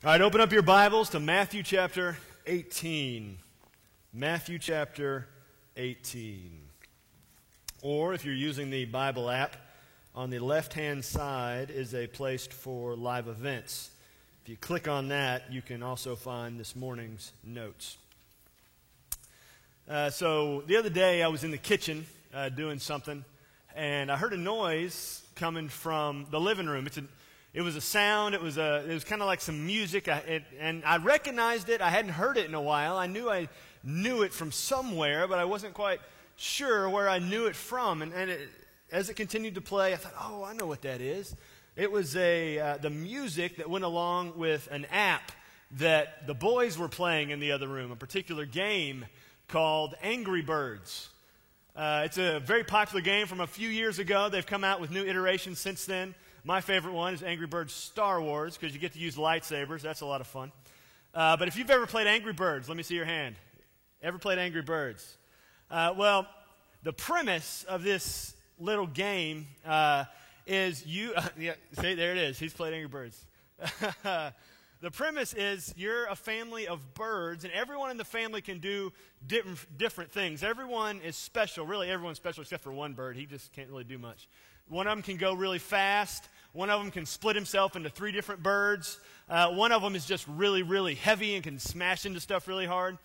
All right, open up your Bibles to Matthew chapter 18. Matthew chapter 18. Or if you're using the Bible app, on the left-hand side is a place for live events. If you click on that, you can also find this morning's notes. So the other day I was in the kitchen doing something, and I heard a noise coming from the living room. It was a sound. It was kind of like some music, and I recognized it. I hadn't heard it in a while. I knew it from somewhere, but I wasn't quite sure where I knew it from. As it continued to play, I thought, "Oh, I know what that is." It was the music that went along with an app that the boys were playing in the other room, a particular game called Angry Birds. It's a very popular game from a few years ago. They've come out with new iterations since then. My favorite one is Angry Birds Star Wars, because you get to use lightsabers. That's a lot of fun. But if you've ever played Angry Birds, let me see your hand. Ever played Angry Birds? Well, the premise of this little game is you... yeah, see, there it is. He's played Angry Birds. The premise is you're a family of birds, and everyone in the family can do different things. Everyone is special. Really, everyone's special except for one bird. He just can't really do much. One of them can go really fast. One of them can split himself into 3 different birds. One of them is just really, really heavy and can smash into stuff really hard.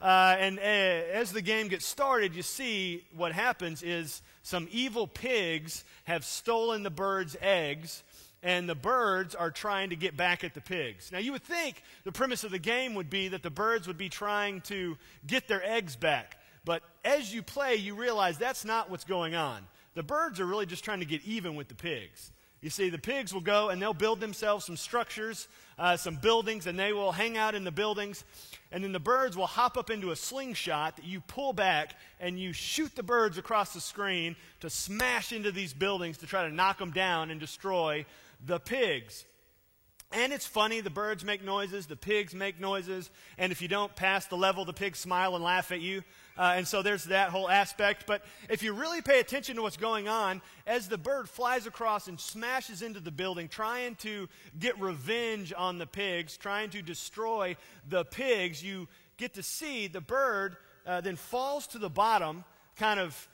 As the game gets started, you see what happens is some evil pigs have stolen the birds' eggs, and the birds are trying to get back at the pigs. Now, you would think the premise of the game would be that the birds would be trying to get their eggs back. But as you play, you realize that's not what's going on. The birds are really just trying to get even with the pigs. You see, the pigs will go and they'll build themselves some structures, some buildings, and they will hang out in the buildings. And then the birds will hop up into a slingshot that you pull back, and you shoot the birds across the screen to smash into these buildings to try to knock them down and destroy the pigs. And it's funny, the birds make noises, the pigs make noises, and if you don't pass the level, the pigs smile and laugh at you. And so there's that whole aspect. But if you really pay attention to what's going on, as the bird flies across and smashes into the building, trying to get revenge on the pigs, trying to destroy the pigs, you get to see the bird then falls to the bottom, kind of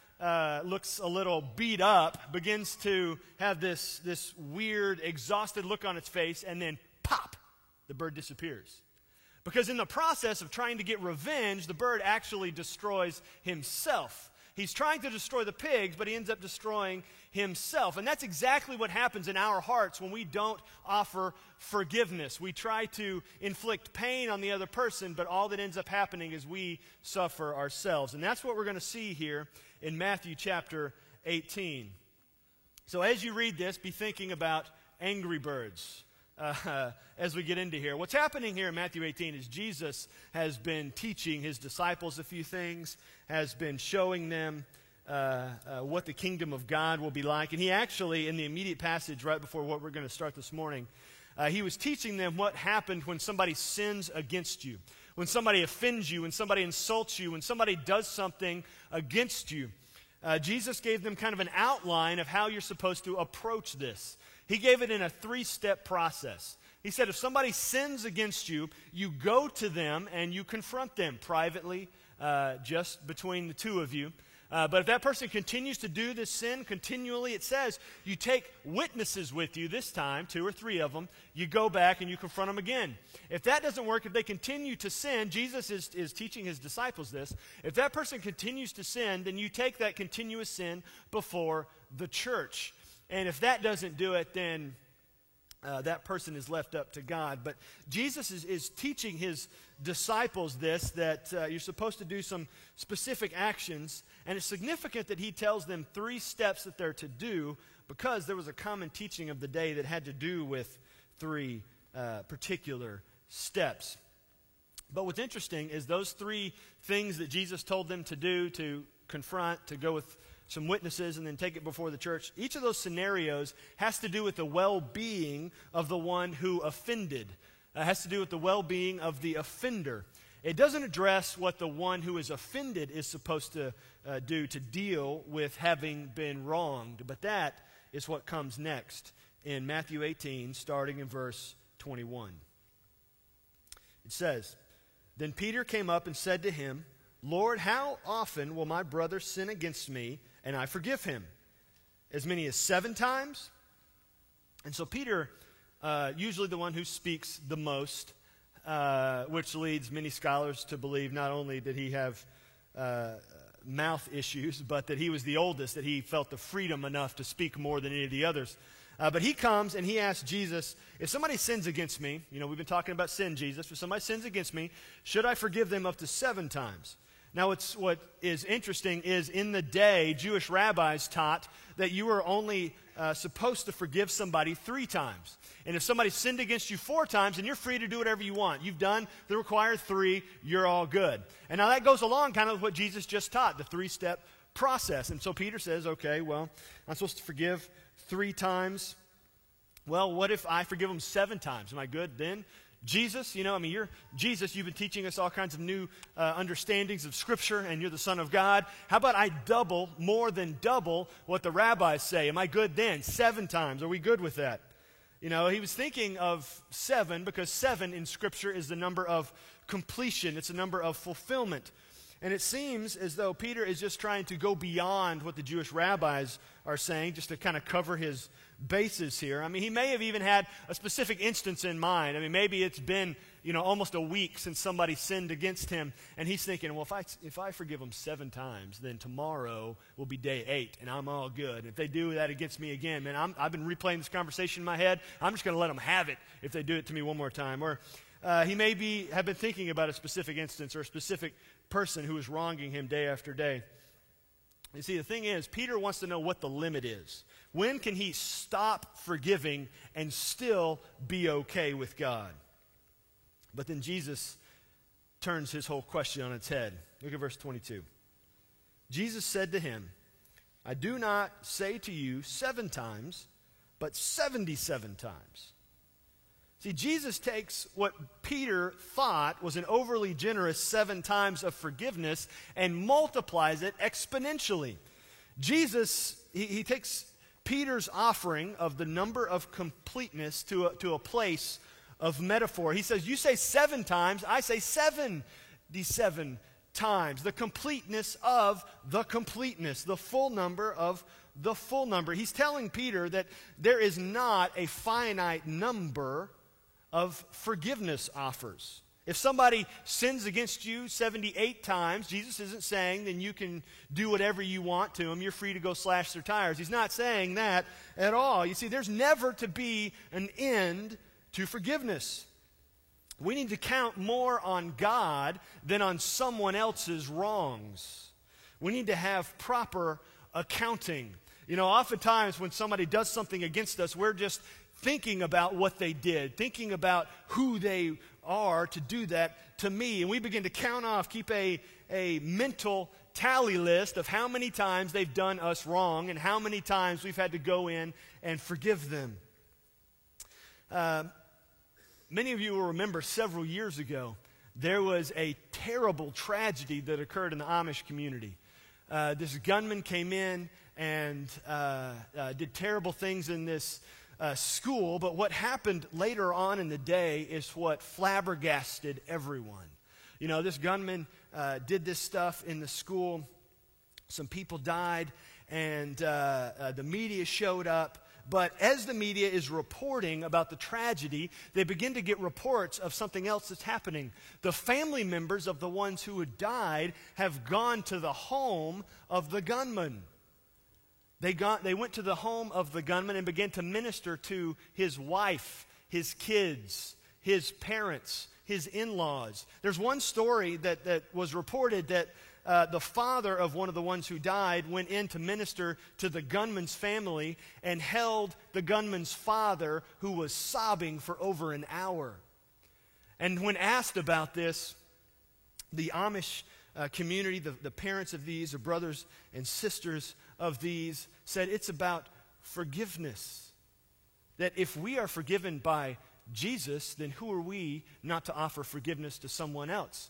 looks a little beat up, begins to have this weird, exhausted look on its face, and then pop, the bird disappears. Because in the process of trying to get revenge, the bird actually destroys himself. He's trying to destroy the pigs, but he ends up destroying himself. And that's exactly what happens in our hearts when we don't offer forgiveness. We try to inflict pain on the other person, but all that ends up happening is we suffer ourselves. And that's what we're going to see here in Matthew chapter 18. So as you read this, be thinking about Angry Birds. As we get into here. What's happening here in Matthew 18 is Jesus has been teaching his disciples a few things, has been showing them what the kingdom of God will be like. And he actually, in the immediate passage right before what we're going to start this morning, he was teaching them what happened when somebody sins against you, when somebody offends you, when somebody insults you, when somebody does something against you. Jesus gave them kind of an outline of how you're supposed to approach this. He gave it in a 3-step process. He said if somebody sins against you, you go to them and you confront them privately, just between the two of you. But if that person continues to do this sin continually, it says you take witnesses with you this time, 2 or 3 of them. You go back and you confront them again. If that doesn't work, if they continue to sin, Jesus is teaching his disciples this. If that person continues to sin, then you take that continuous sin before the church. And if that doesn't do it, then that person is left up to God. But Jesus is teaching his disciples this, that you're supposed to do some specific actions. And it's significant that he tells them 3 steps that they're to do, because there was a common teaching of the day that had to do with 3 particular steps. But what's interesting is those 3 things that Jesus told them to do, to confront, to go with some witnesses, and then take it before the church. Each of those scenarios has to do with the well-being of the one who offended. It has to do with the well-being of the offender. It doesn't address what the one who is offended is supposed to do to deal with having been wronged. But that is what comes next in Matthew 18, starting in verse 21. It says, "Then Peter came up and said to him, 'Lord, how often will my brother sin against me and I forgive him? As many as 7 times?'" And so Peter, usually the one who speaks the most, which leads many scholars to believe not only did he have mouth issues, but that he was the oldest, that he felt the freedom enough to speak more than any of the others. But he comes and he asks Jesus, "If somebody sins against me," we've been talking about sin, Jesus, "if somebody sins against me, should I forgive them up to 7 times? Now, what is interesting is in the day, Jewish rabbis taught that you were only supposed to forgive somebody 3 times. And if somebody sinned against you 4 times, then you're free to do whatever you want. You've done the required 3, you're all good. And now that goes along kind of with what Jesus just taught, the 3-step process. And so Peter says, okay, well, I'm supposed to forgive 3 times. Well, what if I forgive them 7 times? Am I good then? Jesus, you're Jesus. You've been teaching us all kinds of new understandings of Scripture, and you're the Son of God. How about I more than double what the rabbis say? Am I good then? 7 times. Are we good with that? He was thinking of 7 because 7 in Scripture is the number of completion. It's a number of fulfillment. And it seems as though Peter is just trying to go beyond what the Jewish rabbis are saying, just to kind of cover his bases here. He may have even had a specific instance in mind. Maybe it's been, almost a week since somebody sinned against him, and he's thinking, well, if I forgive them 7 times, then tomorrow will be day 8, and I'm all good. If they do that against me again, man, I've been replaying this conversation in my head. I'm just going to let them have it if they do it to me one more time. Or he may have been thinking about a specific instance or a specific person who is wronging him day after day. You see, the thing is, Peter wants to know what the limit is. When can he stop forgiving and still be okay with God? But then Jesus turns his whole question on its head. Look at verse 22. Jesus said to him, "I do not say to you 7 times, but 77 times." See, Jesus takes what Peter thought was an overly generous 7 times of forgiveness and multiplies it exponentially. Jesus, he takes Peter's offering of the number of completeness to a place of metaphor. He says, you say 7 times, I say 77 times. The completeness of the completeness, the full number of the full number. He's telling Peter that there is not a finite number of forgiveness offers. If somebody sins against you 78 times, Jesus isn't saying then you can do whatever you want to them. You're free to go slash their tires. He's not saying that at all. You see, there's never to be an end to forgiveness. We need to count more on God than on someone else's wrongs. We need to have proper accounting. Oftentimes when somebody does something against us, we're just thinking about what they did, thinking about who they are to do that to me. And we begin to count off, keep a mental tally list of how many times they've done us wrong and how many times we've had to go in and forgive them. Many of you will remember several years ago, there was a terrible tragedy that occurred in the Amish community. This gunman came in and did terrible things in this school, but what happened later on in the day is what flabbergasted everyone. This gunman did this stuff in the school. Some people died, and the media showed up. But as the media is reporting about the tragedy, they begin to get reports of something else that's happening. The family members of the ones who had died have gone to the home of the gunman. They went to the home of the gunman and began to minister to his wife, his kids, his parents, his in-laws. There's one story that was reported that the father of one of the ones who died went in to minister to the gunman's family and held the gunman's father, who was sobbing for over an hour. And when asked about this, the Amish community, the parents of these, the brothers and sisters of these, said it's about forgiveness. That if we are forgiven by Jesus, then who are we not to offer forgiveness to someone else?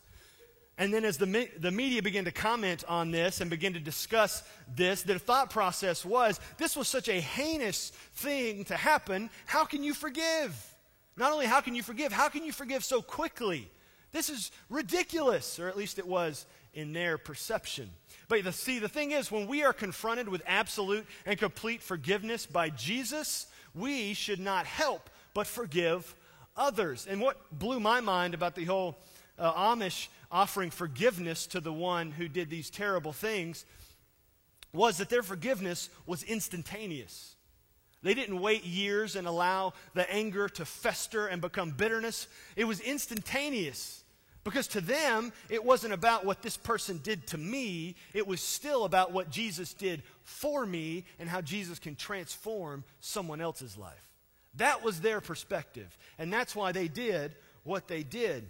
And then as the media began to comment on this and begin to discuss this, their thought process was, this was such a heinous thing to happen. How can you forgive? Not only how can you forgive so quickly? This is ridiculous, or at least it was in their perception. But the thing is, when we are confronted with absolute and complete forgiveness by Jesus, we should not help but forgive others. And what blew my mind about the whole Amish offering forgiveness to the one who did these terrible things was that their forgiveness was instantaneous. They didn't wait years and allow the anger to fester and become bitterness. It was instantaneous. Because to them, it wasn't about what this person did to me. It was still about what Jesus did for me and how Jesus can transform someone else's life. That was their perspective. And that's why they did what they did.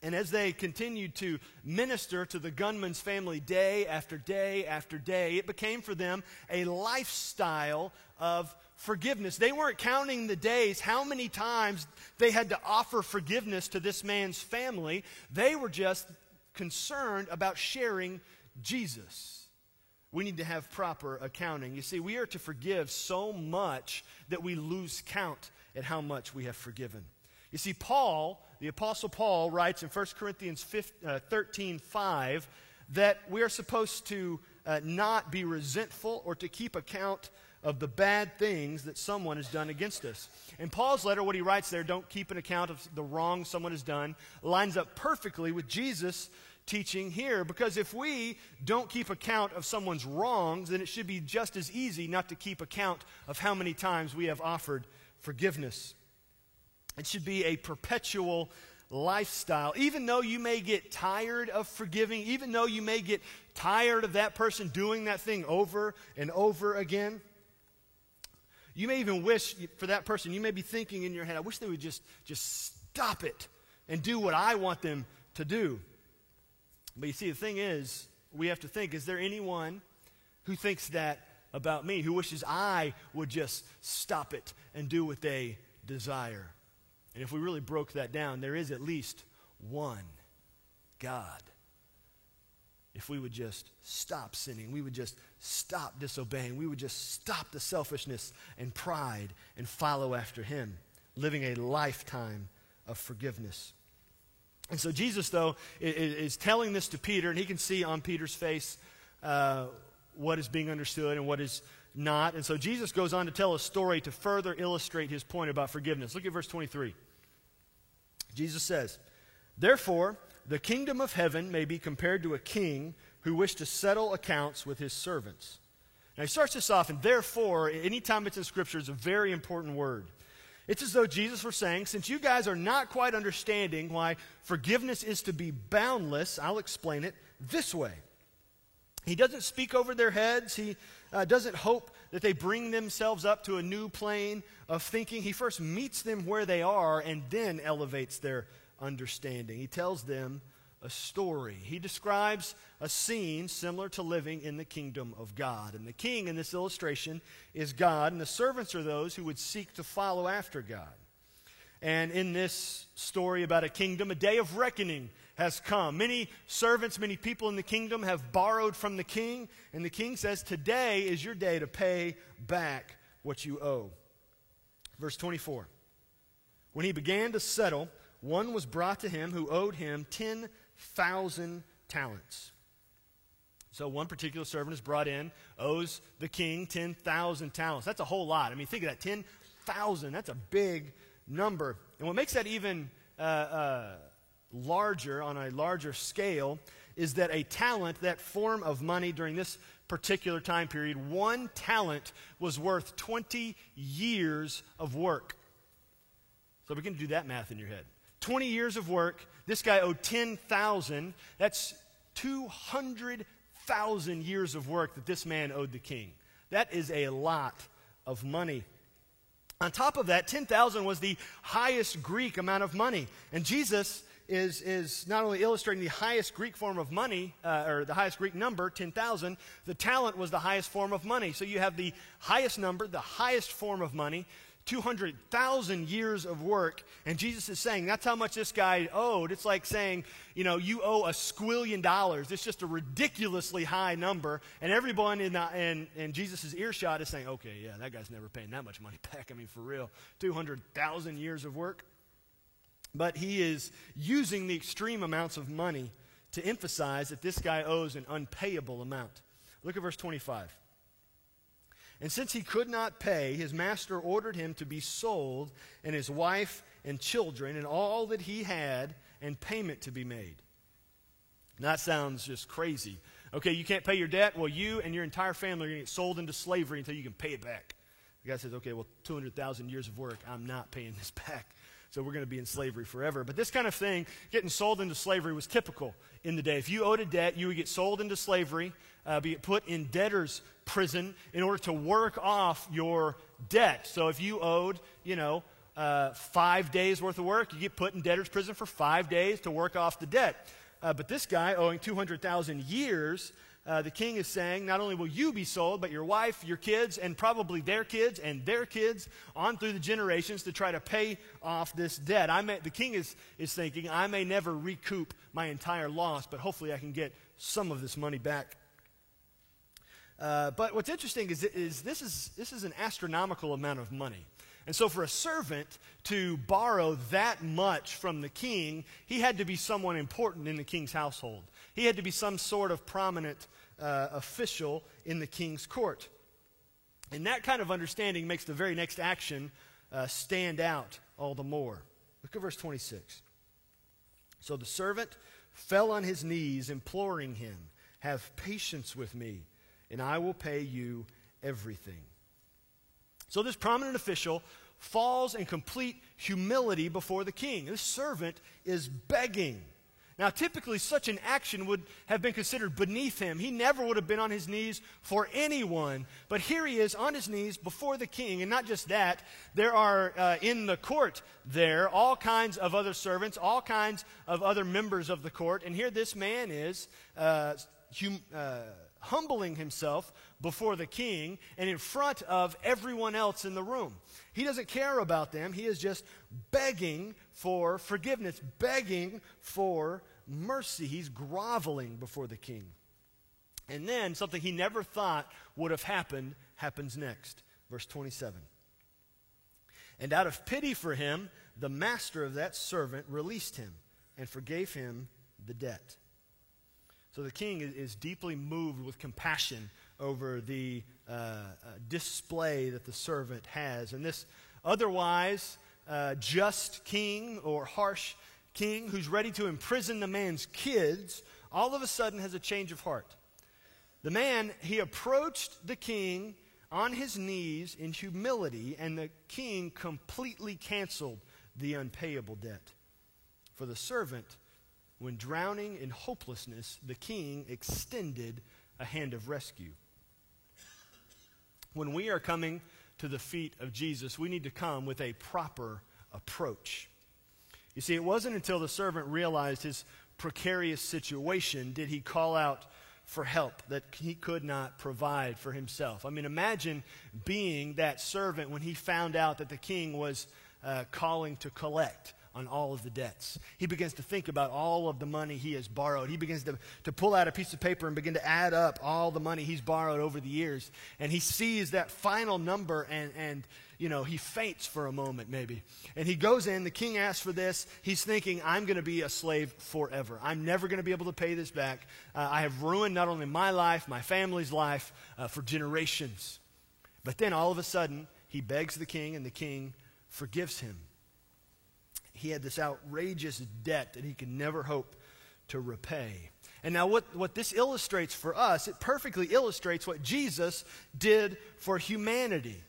And as they continued to minister to the gunman's family day after day after day, it became for them a lifestyle of forgiveness. They weren't counting the days, how many times they had to offer forgiveness to this man's family. They were just concerned about sharing Jesus. We need to have proper accounting. You see, we are to forgive so much that we lose count at how much we have forgiven. You see, Paul, the Apostle Paul, writes in 1 Corinthians 13:5 that we are supposed to not be resentful or to keep account of the bad things that someone has done against us. In Paul's letter, what he writes there, don't keep an account of the wrong someone has done, lines up perfectly with Jesus' teaching here. Because if we don't keep account of someone's wrongs, then it should be just as easy not to keep account of how many times we have offered forgiveness. It should be a perpetual lifestyle. Even though you may get tired of forgiving, even though you may get tired of that person doing that thing over and over again, you may even wish for that person, you may be thinking in your head, I wish they would just stop it and do what I want them to do. But you see, the thing is, we have to think, is there anyone who thinks that about me, who wishes I would just stop it and do what they desire? And if we really broke that down, there is at least one God. If we would just stop sinning, we would just stop disobeying, we would just stop the selfishness and pride and follow after him, living a lifetime of forgiveness. And so Jesus, though, is telling this to Peter, and he can see on Peter's face what is being understood and what is not. And so Jesus goes on to tell a story to further illustrate his point about forgiveness. Look at verse 23. Jesus says, "Therefore, the kingdom of heaven may be compared to a king who wished to settle accounts with his servants." Now he starts this off, and therefore, anytime it's in Scripture, is a very important word. It's as though Jesus were saying, since you guys are not quite understanding why forgiveness is to be boundless, I'll explain it this way. He doesn't speak over their heads. He doesn't hope that they bring themselves up to a new plane of thinking. He first meets them where they are and then elevates their understanding. He tells them a story. He describes a scene similar to living in the kingdom of God. And the king in this illustration is God, and the servants are those who would seek to follow after God. And in this story about a kingdom, a day of reckoning has come. Many servants, many people in the kingdom have borrowed from the king, and the king says, today is your day to pay back what you owe. Verse 24, when he began to settle, one was brought to him who owed him 10,000 talents. So one particular servant is brought in, owes the king 10,000 talents. That's a whole lot. I mean, think of that, 10,000. That's a big number. And what makes that even larger, on a larger scale, is that a talent, that form of money during this particular time period, one talent was worth 20 years of work. So we can do that math in your head. 20 years of work. This guy owed 10,000. That's 200,000 years of work that this man owed the king. That is a lot of money. On top of that, 10,000 was the highest Greek amount of money. And Jesus is not only illustrating the highest Greek form of money, or the highest Greek number, 10,000, the talent was the highest form of money. So you have the highest number, the highest form of money, 200,000 years of work, and Jesus is saying that's how much this guy owed. It's like saying, you know, you owe $1 squillion. It's just a ridiculously high number, and everyone in Jesus' earshot is saying, okay, yeah, that guy's never paying that much money back. I mean, for real, 200,000 years of work. But he is using the extreme amounts of money to emphasize that this guy owes an unpayable amount. Look at verse 25. And since he could not pay, his master ordered him to be sold, and his wife and children, and all that he had, and payment to be made. Now, that sounds just crazy. Okay, you can't pay your debt? Well, you and your entire family are going to get sold into slavery until you can pay it back. The guy says, okay, well, 200,000 years of work, I'm not paying this back. So we're going to be in slavery forever. But this kind of thing, getting sold into slavery, was typical in the day. If you owed a debt, you would get sold into slavery, be put in debtor's prison in order to work off your debt. So if you owed, 5 days worth of work, you get put in debtor's prison for 5 days to work off the debt. But this guy, owing 200,000 years, the king is saying, not only will you be sold, but your wife, your kids, and probably their kids and their kids on through the generations to try to pay off this debt. The king is thinking, I may never recoup my entire loss, but hopefully I can get some of this money back. But what's interesting is this is an astronomical amount of money. And so for a servant to borrow that much from the king, he had to be someone important in the king's household. He had to be some sort of prominent official in the king's court. And that kind of understanding makes the very next action stand out all the more. Look at verse 26. So the servant fell on his knees, imploring him, have patience with me, and I will pay you everything. So this prominent official falls in complete humility before the king. This servant is begging. Now, typically, such an action would have been considered beneath him. He never would have been on his knees for anyone. But here he is on his knees before the king. And not just that, there are in the court there all kinds of other servants, all kinds of other members of the court. And here this man is humbling himself before the king and in front of everyone else in the room. He doesn't care about them. He is just begging for forgiveness, begging for mercy. He's groveling before the king. And then something he never thought would have happened happens next. Verse 27. And out of pity for him, the master of that servant released him and forgave him the debt. So the king is deeply moved with compassion over the display that the servant has. And this otherwise just king or harsh king who's ready to imprison the man's kids, all of a sudden has a change of heart. The man, he approached the king on his knees in humility, and the king completely canceled the unpayable debt. For the servant, when drowning in hopelessness, the king extended a hand of rescue. When we are coming to the feet of Jesus, we need to come with a proper approach. You see, it wasn't until the servant realized his precarious situation did he call out for help that he could not provide for himself. I mean, imagine being that servant when he found out that the king was calling to collect on all of the debts. He begins to think about all of the money he has borrowed. He begins to pull out a piece of paper and begin to add up all the money he's borrowed over the years. And he sees that final number and he faints for a moment maybe. And he goes in, the king asks for this. He's thinking, I'm going to be a slave forever. I'm never going to be able to pay this back. I have ruined not only my life, my family's life for generations. But then all of a sudden, he begs the king and the king forgives him. He had this outrageous debt that he could never hope to repay. And now what this illustrates for us, it perfectly illustrates what Jesus did for humanity.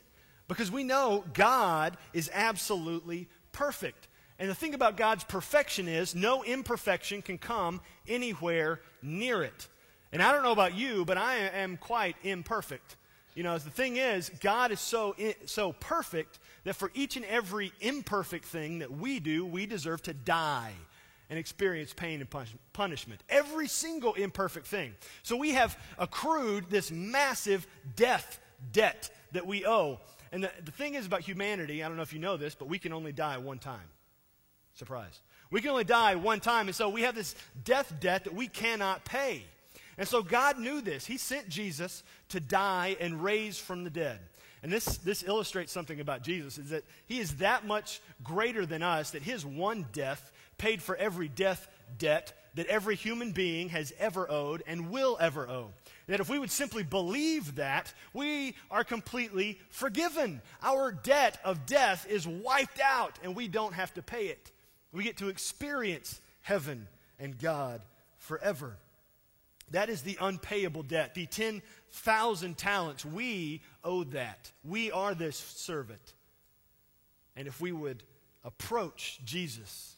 Because we know God is absolutely perfect. And the thing about God's perfection is no imperfection can come anywhere near it. And I don't know about you, but I am quite imperfect. The thing is, God is so perfect that for each and every imperfect thing that we do, we deserve to die and experience pain and punishment. Every single imperfect thing. So we have accrued this massive debt that we owe. And the thing is about humanity, I don't know if you know this, but we can only die one time. Surprise. We can only die one time, and so we have this death debt that we cannot pay. And so God knew this. He sent Jesus to die and raise from the dead. And this illustrates something about Jesus, is that he is that much greater than us that his one death paid for every death debt that every human being has ever owed and will ever owe. That if we would simply believe that, we are completely forgiven. Our debt of death is wiped out and we don't have to pay it. We get to experience heaven and God forever. That is the unpayable debt. The 10,000 talents, we owe that. We are this servant. And if we would approach Jesus,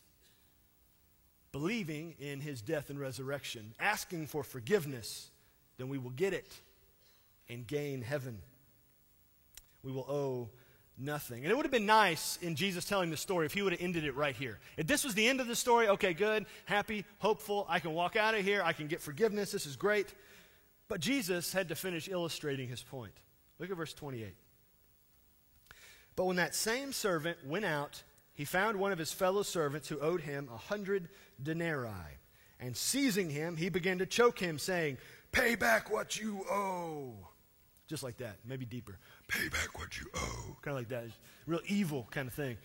believing in his death and resurrection, asking for forgiveness, then we will get it and gain heaven. We will owe nothing. And it would have been nice in Jesus telling the story if he would have ended it right here. If this was the end of the story, okay, good, happy, hopeful, I can walk out of here, I can get forgiveness, this is great. But Jesus had to finish illustrating his point. Look at verse 28. But when that same servant went out, he found one of his fellow servants who owed him 100 denarii. And seizing him, he began to choke him, saying, "Pay back what you owe." Just like that, maybe deeper. Pay back what you owe. Kind of like that. Real evil kind of thing.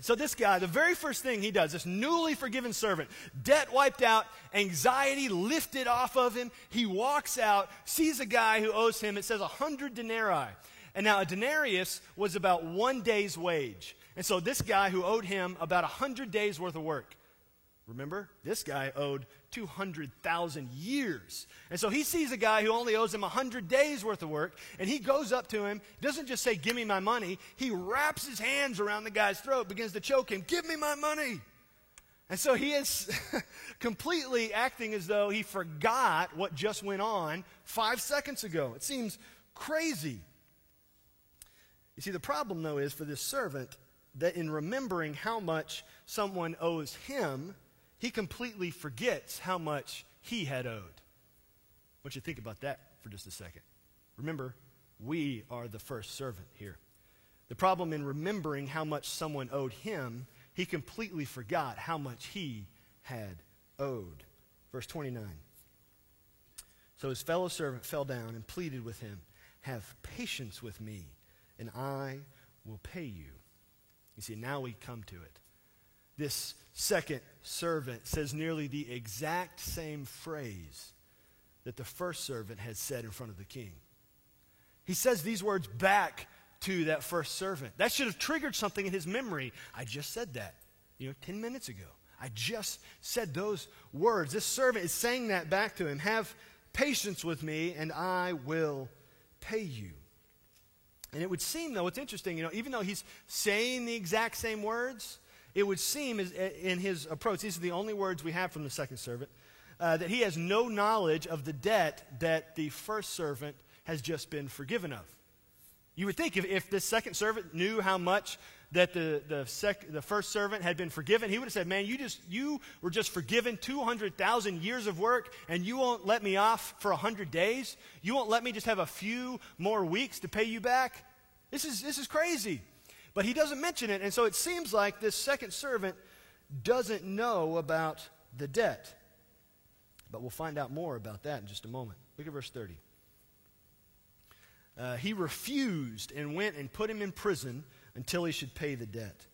So this guy, the very first thing he does, this newly forgiven servant, debt wiped out, anxiety lifted off of him. He walks out, sees a guy who owes him, it says 100 denarii. And now a denarius was about 1 day's wage. And so this guy who owed him about 100 days worth of work. Remember, this guy owed 200,000 years. And so he sees a guy who only owes him 100 days worth of work, and he goes up to him, doesn't just say, "Give me my money." He wraps his hands around the guy's throat, begins to choke him, "Give me my money." And so he is completely acting as though he forgot what just went on 5 seconds ago. It seems crazy. You see, the problem, though, is for this servant that in remembering how much someone owes him, he completely forgets how much he had owed. I want you to think about that for just a second. Remember, we are the first servant here. The problem in remembering how much someone owed him, he completely forgot how much he had owed. Verse 29. So his fellow servant fell down and pleaded with him, "Have patience with me, and I will pay you." You see, now we come to it. This second servant says nearly the exact same phrase that the first servant had said in front of the king. He says these words back to that first servant. That should have triggered something in his memory. I just said that, 10 minutes ago. I just said those words. This servant is saying that back to him. "Have patience with me, and I will pay you." And it would seem, though, it's interesting, even though he's saying the exact same words, it would seem in his approach, these are the only words we have from the second servant, that he has no knowledge of the debt that the first servant has just been forgiven of. You would think if this second servant knew how much that the first servant had been forgiven, he would have said, "Man, you were just forgiven 200,000 years of work, and you won't let me off for 100 days? You won't let me just have a few more weeks to pay you back? This is crazy." But he doesn't mention it, and so it seems like this second servant doesn't know about the debt. But we'll find out more about that in just a moment. Look at verse 30. He refused and went and put him in prison until he should pay the debt.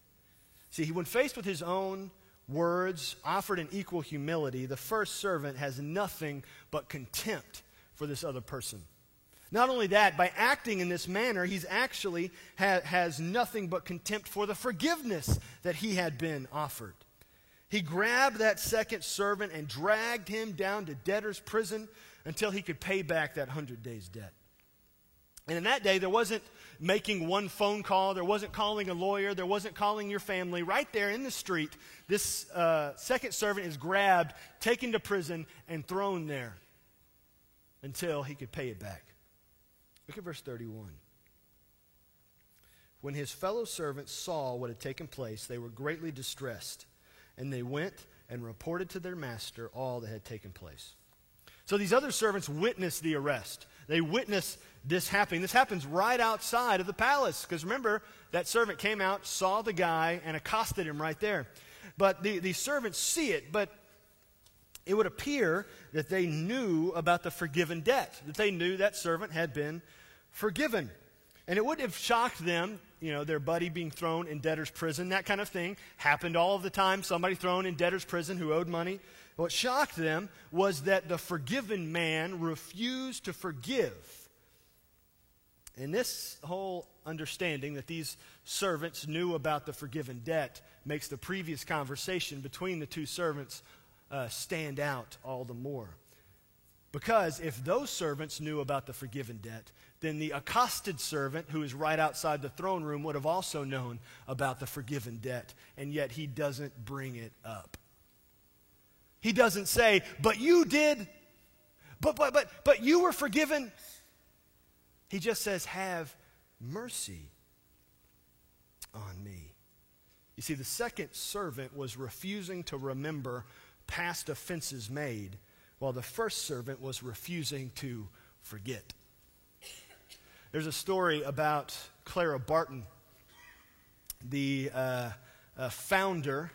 See, when faced with his own words, offered in equal humility, the first servant has nothing but contempt for this other person. Not only that, by acting in this manner, he's actually has nothing but contempt for the forgiveness that he had been offered. He grabbed that second servant and dragged him down to debtor's prison until he could pay back that 100 days debt. And in that day, there wasn't making one phone call. There wasn't calling a lawyer. There wasn't calling your family. Right there in the street, this second servant is grabbed, taken to prison, and thrown there until he could pay it back. Look at verse 31. When his fellow servants saw what had taken place, they were greatly distressed, and they went and reported to their master all that had taken place. So these other servants witnessed the arrest. They witnessed this happening. This happens right outside of the palace. Because remember, that servant came out, saw the guy, and accosted him right there. But the servants see it, but it would appear that they knew about the forgiven debt, that they knew that servant had been forgiven. And it wouldn't have shocked them, their buddy being thrown in debtor's prison, that kind of thing. Happened all of the time, somebody thrown in debtor's prison who owed money. What shocked them was that the forgiven man refused to forgive. And this whole understanding that these servants knew about the forgiven debt makes the previous conversation between the two servants stand out all the more. Because if those servants knew about the forgiven debt, then the accosted servant who is right outside the throne room would have also known about the forgiven debt, and yet he doesn't bring it up. He doesn't say, but you did, but you were forgiven. He just says, have mercy on me. You see, the second servant was refusing to remember past offenses made, while the first servant was refusing to forget. There's a story about Clara Barton, the founder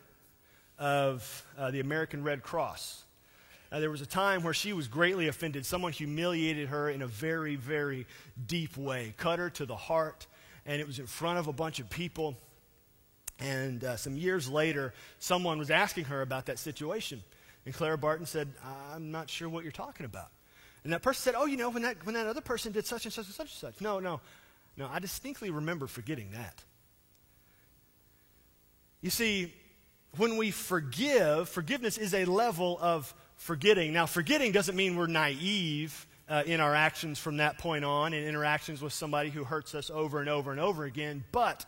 of the American Red Cross. There was a time where she was greatly offended. Someone humiliated her in a very, very deep way, cut her to the heart, and it was in front of a bunch of people. And some years later, someone was asking her about that situation. And Clara Barton said, I'm not sure what you're talking about. And that person said, when that other person did such and such and such and such. No, I distinctly remember forgetting that. You see, when we forgive, forgiveness is a level of forgetting. Now, forgetting doesn't mean we're naive in our actions from that point on, in interactions with somebody who hurts us over and over and over again. But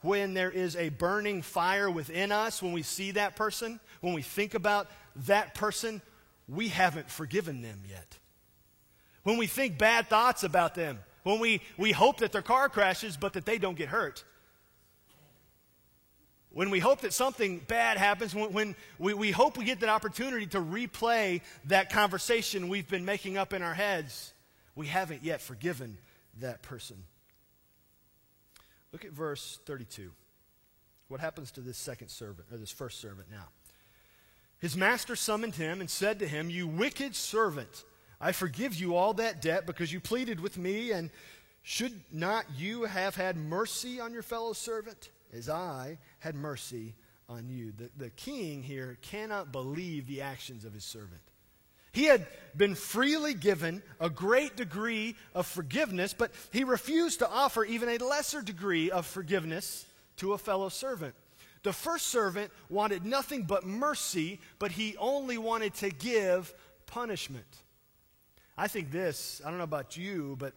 when there is a burning fire within us, when we see that person, when we think about that person, we haven't forgiven them yet. When we think bad thoughts about them, when we hope that their car crashes but that they don't get hurt, when we hope that something bad happens, when we hope we get that opportunity to replay that conversation we've been making up in our heads, we haven't yet forgiven that person. Look at verse 32. What happens to this second servant, or this first servant now? His master summoned him and said to him, you wicked servant, I forgive you all that debt because you pleaded with me, and should not you have had mercy on your fellow servant, as I had mercy on you? The king here cannot believe the actions of his servant. He had been freely given a great degree of forgiveness, but he refused to offer even a lesser degree of forgiveness to a fellow servant. The first servant wanted nothing but mercy, but he only wanted to give punishment. I think this, I don't know about you, but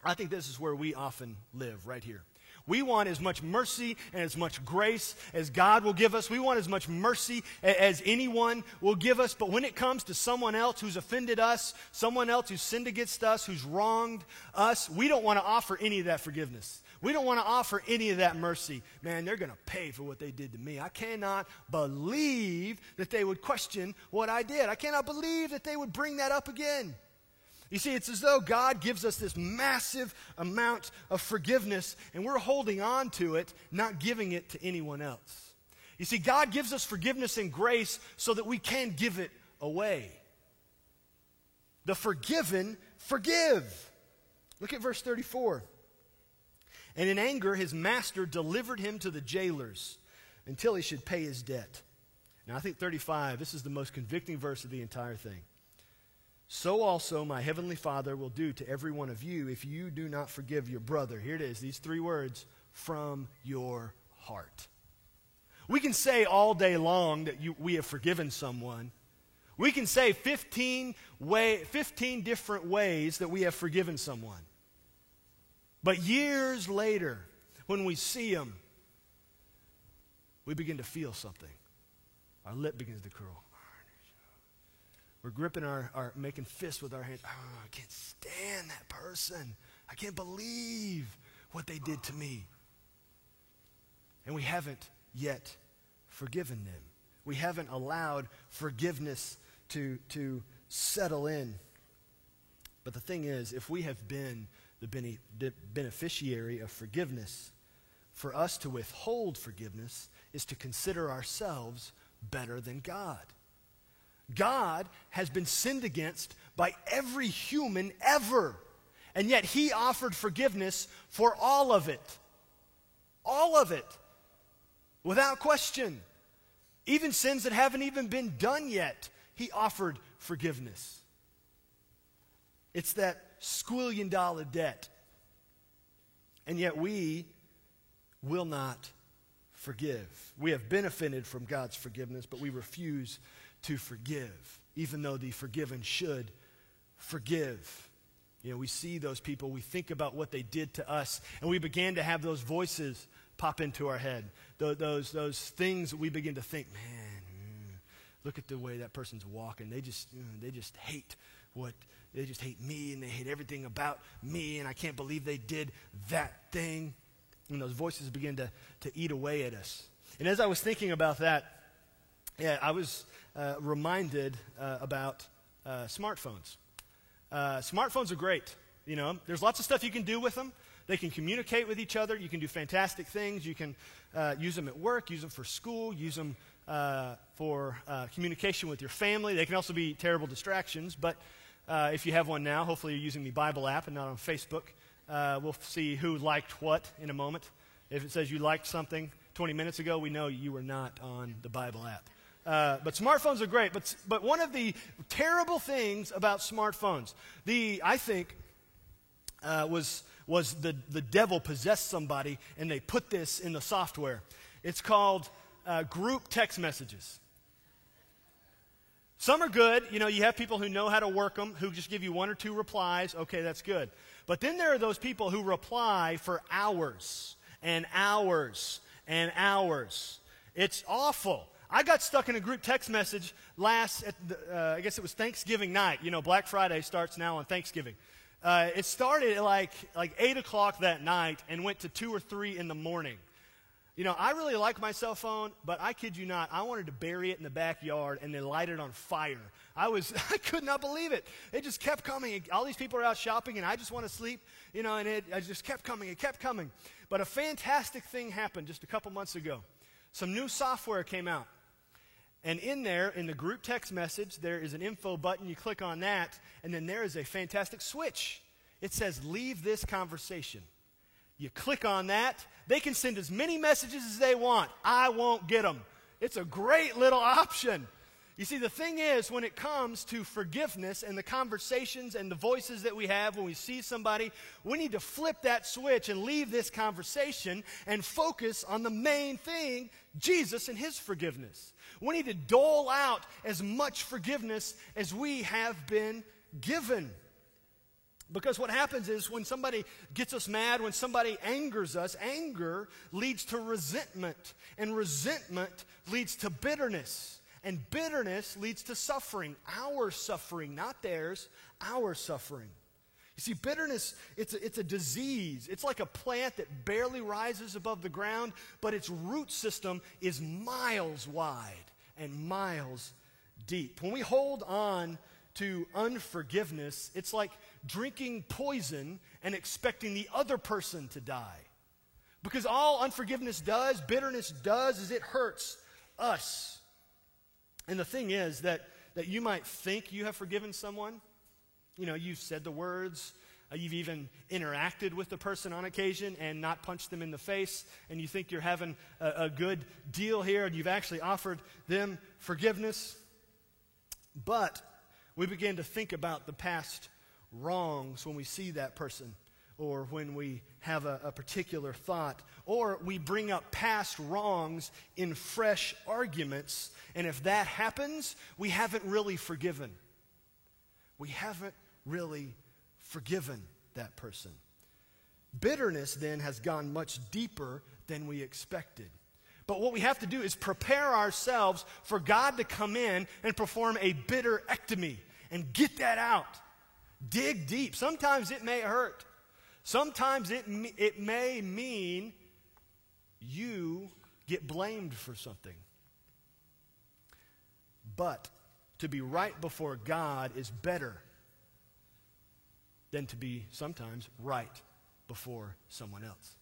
I think this is where we often live, right here. We want as much mercy and as much grace as God will give us. We want as much mercy as anyone will give us. But when it comes to someone else who's offended us, someone else who's sinned against us, who's wronged us, we don't want to offer any of that forgiveness. We don't want to offer any of that mercy. Man, they're going to pay for what they did to me. I cannot believe that they would question what I did. I cannot believe that they would bring that up again. You see, it's as though God gives us this massive amount of forgiveness, and we're holding on to it, not giving it to anyone else. You see, God gives us forgiveness and grace so that we can give it away. The forgiven forgive. Look at verse 34. And in anger, his master delivered him to the jailers until he should pay his debt. Now, I think 35, this is the most convicting verse of the entire thing. So also my heavenly Father will do to every one of you if you do not forgive your brother. Here it is, these three words, from your heart. We can say all day long that we have forgiven someone. We can say 15 different ways that we have forgiven someone. But years later, when we see them, we begin to feel something. Our lip begins to curl. We're gripping making fists with our hands. Oh, I can't stand that person. I can't believe what they did to me. And we haven't yet forgiven them. We haven't allowed forgiveness to settle in. But the thing is, if we have been the beneficiary of forgiveness, for us to withhold forgiveness is to consider ourselves better than God. God has been sinned against by every human ever. And yet he offered forgiveness for all of it. All of it. Without question. Even sins that haven't even been done yet, he offered forgiveness. It's that squillion-dollar debt. And yet we will not forgive. We have benefited from God's forgiveness, but we refuse to forgive, even though the forgiven should forgive. You know, we see those people, we think about what they did to us, and we begin to have those voices pop into our head. Those things that we begin to think, man, look at the way that person's walking. They just hate they just hate me, and they hate everything about me, and I can't believe they did that thing. And those voices begin to eat away at us. And as I was thinking about that, I was reminded about smartphones. Smartphones are great. You know, there's lots of stuff you can do with them. They can communicate with each other. You can do fantastic things. You can use them at work, use them for school, use them for communication with your family. They can also be terrible distractions. But if you have one now, hopefully you're using the Bible app and not on Facebook. We'll see who liked what in a moment. If it says you liked something 20 minutes ago, we know you were not on the Bible app. But smartphones are great. But one of the terrible things about smartphones, I think, was the devil possessed somebody, and they put this in the software. It's called group text messages. Some are good. You know, you have people who know how to work them, who just give you one or two replies. Okay, that's good. But then there are those people who reply for hours and hours and hours. It's awful. I got stuck in a group text message I guess it was Thanksgiving night. You know, Black Friday starts now on Thanksgiving. It started at like 8 o'clock that night and went to 2 or 3 in the morning. You know, I really like my cell phone, but I kid you not, I wanted to bury it in the backyard and then light it on fire. I could not believe it. It just kept coming. All these people are out shopping, and I just want to sleep, you know, and it just kept coming. It kept coming. But a fantastic thing happened just a couple months ago. Some new software came out. And in there, in the group text message, there is an info button. You click on that, and then there is a fantastic switch. It says, leave this conversation. You click on that. They can send as many messages as they want. I won't get them. It's a great little option. You see, the thing is, when it comes to forgiveness and the conversations and the voices that we have when we see somebody, we need to flip that switch and leave this conversation and focus on the main thing, Jesus and his forgiveness. We need to dole out as much forgiveness as we have been given. Because what happens is when somebody gets us mad, when somebody angers us, anger leads to resentment. And resentment leads to bitterness. And bitterness leads to suffering. Our suffering, not theirs, our suffering. You see, bitterness, it's a disease. It's like a plant that barely rises above the ground, but its root system is miles wide and miles deep. When we hold on to unforgiveness, it's like drinking poison and expecting the other person to die. Because all unforgiveness does, bitterness does, is it hurts us. And the thing is that you might think you have forgiven someone. You know, you've said the words, you've even interacted with the person on occasion and not punched them in the face, and you think you're having a good deal here, and you've actually offered them forgiveness. But we begin to think about the past wrongs when we see that person, or when we have a particular thought, or we bring up past wrongs in fresh arguments, and if that happens, we haven't really forgiven. We haven't really forgiven that person. Bitterness then has gone much deeper than we expected. But what we have to do is prepare ourselves for God to come in and perform a bitterectomy and get that out. Dig deep. Sometimes it may hurt. Sometimes it may mean you get blamed for something. But to be right before God is better than to be sometimes right before someone else.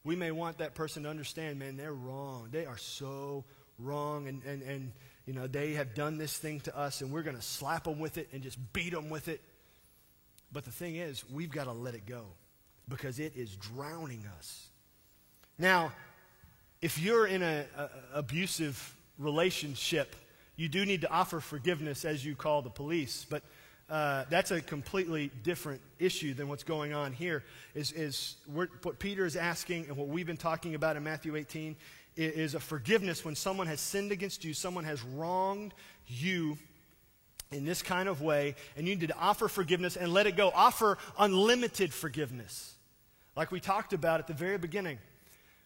We may want that person to understand, man, they're wrong. They are so wrong. And they have done this thing to us, and we're going to slap them with it and just beat them with it. But the thing is, we've got to let it go because it is drowning us. Now, if you're in an abusive relationship, you do need to offer forgiveness as you call the police. But that's a completely different issue than what's going on here. What Peter is asking and what we've been talking about in Matthew 18 is a forgiveness when someone has sinned against you, someone has wronged you in this kind of way, and you need to offer forgiveness and let it go. Offer unlimited forgiveness. Like we talked about at the very beginning,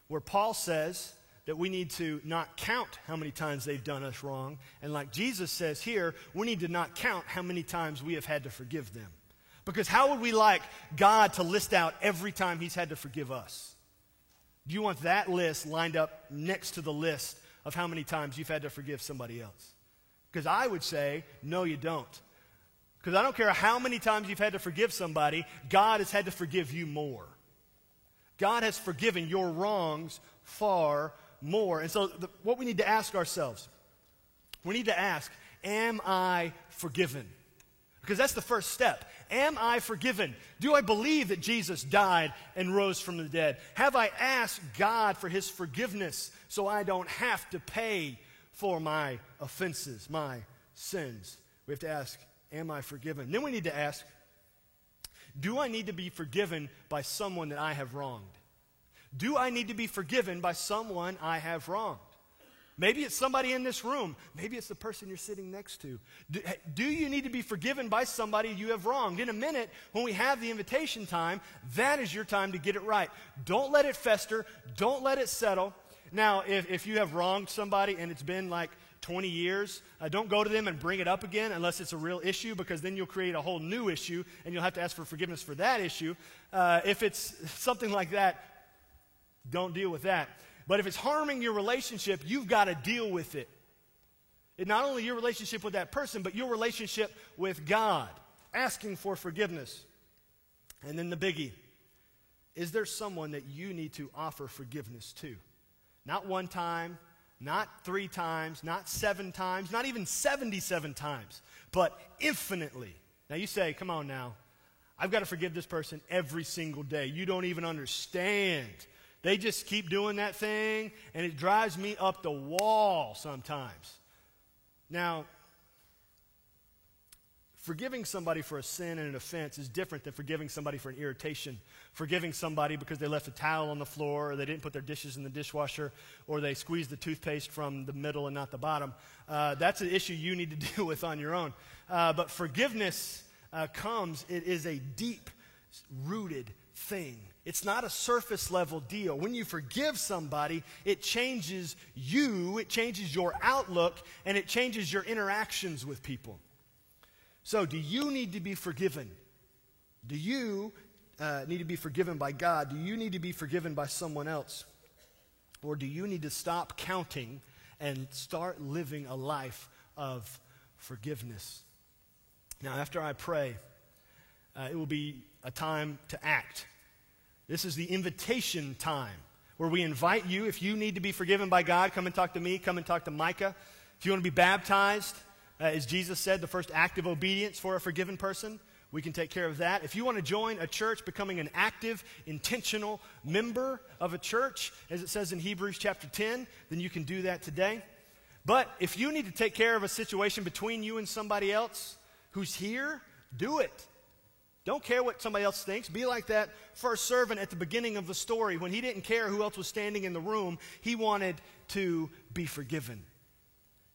where Paul says that we need to not count how many times they've done us wrong. And like Jesus says here, we need to not count how many times we have had to forgive them. Because how would we like God to list out every time he's had to forgive us? Do you want that list lined up next to the list of how many times you've had to forgive somebody else? Because I would say, no, you don't. Because I don't care how many times you've had to forgive somebody, God has had to forgive you more. God has forgiven your wrongs far more. And so what we need to ask ourselves, we need to ask, am I forgiven? Because that's the first step. Am I forgiven? Do I believe that Jesus died and rose from the dead? Have I asked God for his forgiveness so I don't have to pay for my offenses, my sins? We have to ask, am I forgiven? Then we need to ask, do I need to be forgiven by someone that I have wronged? Do I need to be forgiven by someone I have wronged? Maybe it's somebody in this room. Maybe it's the person you're sitting next to. Do you need to be forgiven by somebody you have wronged? In a minute, when we have the invitation time, that is your time to get it right. Don't let it fester. Don't let it settle. Now, if you have wronged somebody and it's been like 20 years, don't go to them and bring it up again unless it's a real issue, because then you'll create a whole new issue and you'll have to ask for forgiveness for that issue. If it's something like that, don't deal with that. But if it's harming your relationship, you've got to deal with it. It's not only your relationship with that person, but your relationship with God, asking for forgiveness. And then the biggie, is there someone that you need to offer forgiveness to? Not one time, not 3 times, not 7 times, not even 77 times, but infinitely. Now you say, come on now, I've got to forgive this person every single day. You don't even understand. They just keep doing that thing, and it drives me up the wall sometimes. Now, forgiving somebody for a sin and an offense is different than forgiving somebody for an irritation. Forgiving somebody because they left a towel on the floor, or they didn't put their dishes in the dishwasher, or they squeezed the toothpaste from the middle and not the bottom. That's an issue you need to deal with on your own. But forgiveness it is a deep-rooted thing. It's not a surface level deal. When you forgive somebody, it changes you, it changes your outlook, and it changes your interactions with people. So, do you need to be forgiven? Do you need to be forgiven by God? Do you need to be forgiven by someone else? Or do you need to stop counting and start living a life of forgiveness? Now, after I pray, it will be a time to act. This is the invitation time where we invite you. If you need to be forgiven by God, come and talk to me. Come and talk to Micah. If you want to be baptized, as Jesus said, the first act of obedience for a forgiven person, we can take care of that. If you want to join a church, becoming an active, intentional member of a church, as it says in Hebrews chapter 10, then you can do that today. But if you need to take care of a situation between you and somebody else who's here, do it. Don't care what somebody else thinks. Be like that first servant at the beginning of the story. When he didn't care who else was standing in the room, he wanted to be forgiven.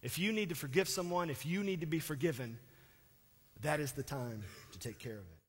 If you need to forgive someone, if you need to be forgiven, that is the time to take care of it.